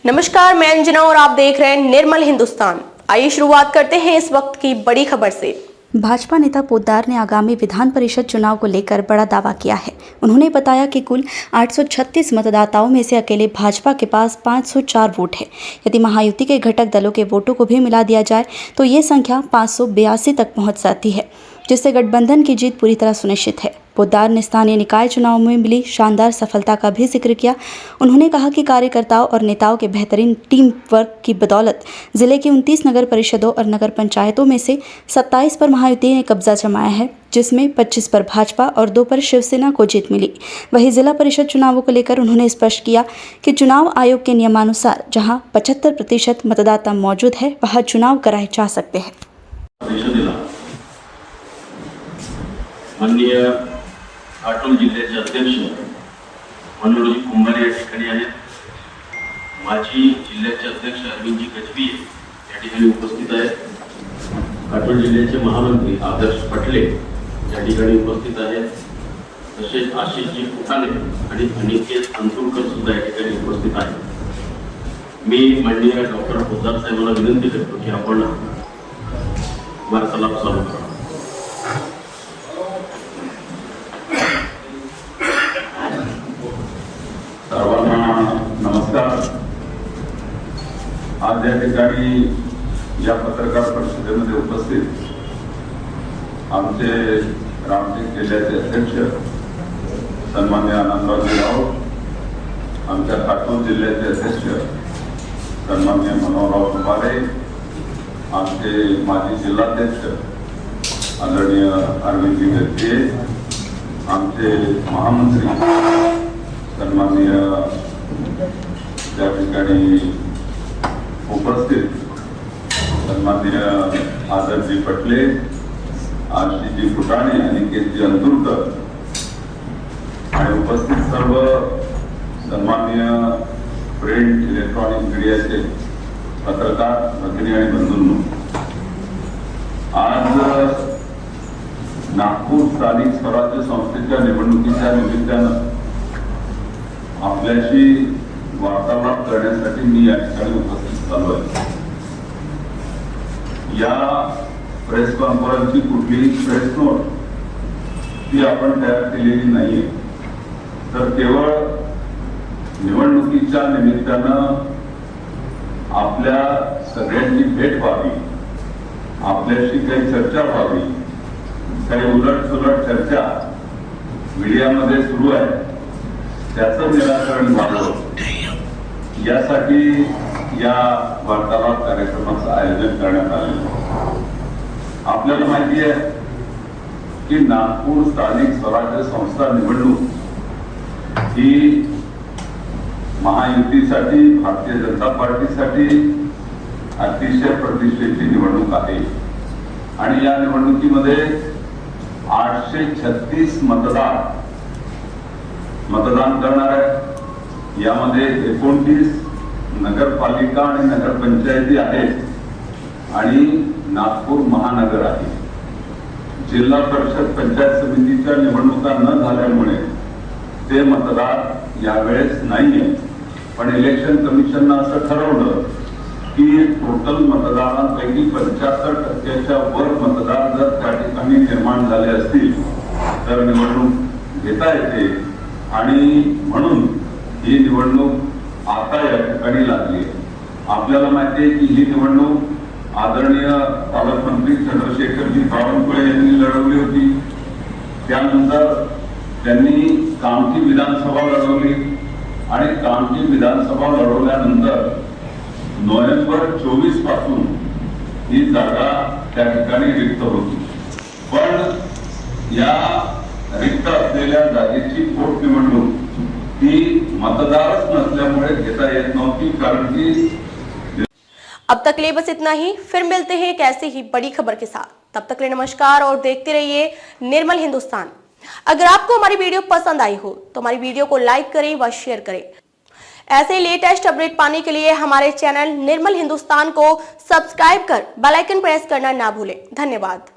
नमस्कार, मैं अंजना और आप देख रहे हैं निर्मल हिंदुस्तान। आइए शुरुआत करते हैं इस वक्त की बड़ी खबर से। भाजपा नेता पोद्दार ने आगामी विधान परिषद चुनाव को लेकर बड़ा दावा किया है। उन्होंने बताया कि कुल 836 मतदाताओं में से अकेले भाजपा के पास 504 वोट है। यदि महायुति के घटक दलों के वोटों को भी मिला दिया जाए तो ये संख्या 582 तक पहुंच जाती है, जिससे गठबंधन की जीत पूरी तरह सुनिश्चित है। पोद्दार ने स्थानीय निकाय चुनाव में मिली शानदार सफलता का भी जिक्र किया। उन्होंने कहा कि कार्यकर्ताओं और नेताओं के बेहतरीन टीम वर्क की बदौलत जिले की 29 नगर परिषदों और नगर पंचायतों में से 27 पर महायुति ने कब्जा जमाया है, जिसमें 25 पर भाजपा और 2 पर शिवसेना को जीत मिली। वहीं जिला परिषद चुनावों को लेकर उन्होंने स्पष्ट किया कि चुनाव आयोग के नियमानुसार जहां 75% मतदाता मौजूद है वहां चुनाव कराए जा सकते हैं। माननीय काटोल जिल्ह्याचे अध्यक्ष मनोहरजी कुंभारे या ठिकाणी आहेत। माजी जिल्ह्याचे अध्यक्ष अरविंदजी गजबी या ठिकाणी उपस्थित आहेत। काटोल जिल्ह्याचे महामंत्री आदर्श पटले या ठिकाणी उपस्थित आहेत। तसेच आशिषजी फुटाणे आणि अनिकेत अंतुरकर सुद्धा या ठिकाणी उपस्थित आहेत। मी माननीय डॉक्टर पोद्दार साहेबांना विनंती करतो की आपण वार्तालाप चालू करा। नमस्कार। आज या ठिकाणी या पत्रकार परिषदेमध्ये उपस्थित आमचे रामटेक जिल्ह्याचे अध्यक्ष सन्मान्य आनंदरावजी राऊत, आमच्या काटोल जिल्ह्याचे अध्यक्ष सन्मान्य मनोहरराव कुंभारे, आमचे माजी जिल्हाध्यक्ष आदरणीय अरविंदजी गजबे, आमचे महामंत्री सन्माननीय त्या ठिकाणी उपस्थित सन्माननीय आदर्शजी पटले, आशिषजी फुटाणे, अनिकेतजी अंतुरकर आणि उपस्थित सर्व सन्माननीय प्रिंट इलेक्ट्रॉनिक मीडियाचे पत्रकार भगिनी आणि बंधूंनो, आज नागपूर स्थानिक स्वराज्य संस्थेच्या निवडणुकीच्या निमित्तानं आपल्याशी वार्तालाप करण्यासाठी मी या ठिकाणी उपस्थित झालो आहे। या प्रेस कॉन्फरन्सची कुठलीही प्रेस नोट ती आपण तयार केलेली नाहीये, तर केवळ निवडणुकीच्या निमित्तानं आपल्या सगळ्यांची भेट व्हावी, आपल्याशी काही चर्चा व्हावी, काही उलट सुलट चर्चा मीडियामध्ये सुरू आहे त्याचं निराकरण व्हावं यासाठी या वार्तालाप कार्यक्रमाचं आयोजन करण्यात आले। आपल्याला माहिती आहे की नागपूर स्थानिक स्वराज्य संस्था निवडणूक ही महायुतीसाठी, भारतीय जनता पार्टीसाठी अतिशय प्रतिष्ठेची निवडणूक आहे आणि या निवडणुकीमध्ये 836 मतदान करणार आहे। यामध्ये 29 नगरपालिका आणि नगरपंचायती आहेत आणि नागपूर महानगर आहे। जिल्हा परिषद पंचायत समितीच्या निवडणुका न झाल्यामुळे ते मतदार यावेळेस नाहीये, पण इलेक्शन कमिशननं असं ठरवलं की टोटल मतदारांपैकी 75% वर मतदार जर त्या ठिकाणी निर्माण झाले असतील तर निवडणूक घेता येते आणि म्हणून ही निवडणूक आता या ठिकाणी लागली आहे। आपल्याला माहिती आहे की ही निवडणूक आदरणीय पालकमंत्री चंद्रशेखरजी बावनकुळे यांनी लढवली होती। त्यानंतर त्यांनी कामठी विधानसभा लढवली आणि कामठी विधानसभा लढवल्यानंतर नोव्हेंबर 24 पासून ही जागा त्या ठिकाणी रिक्त होती, पण या रिक्त असलेल्या जागेची पोटनिवडणूक ती मतदारच नसल्यामुळे घेता येत नव्हती, कारण की अब तक ले बस इतना ही। फिर मिलते हैं एक ऐसी ही बड़ी खबर के साथ। तब तक ले नमस्कार और देखते रहिए निर्मल हिंदुस्तान। अगर आपको हमारी वीडियो पसंद आई हो तो हमारी वीडियो को लाइक करें व शेयर करें। ऐसे लेटेस्ट अपडेट पाने के लिए हमारे चैनल निर्मल हिंदुस्तान को सब्सक्राइब कर बेल आइकन प्रेस करना ना भूलें। धन्यवाद।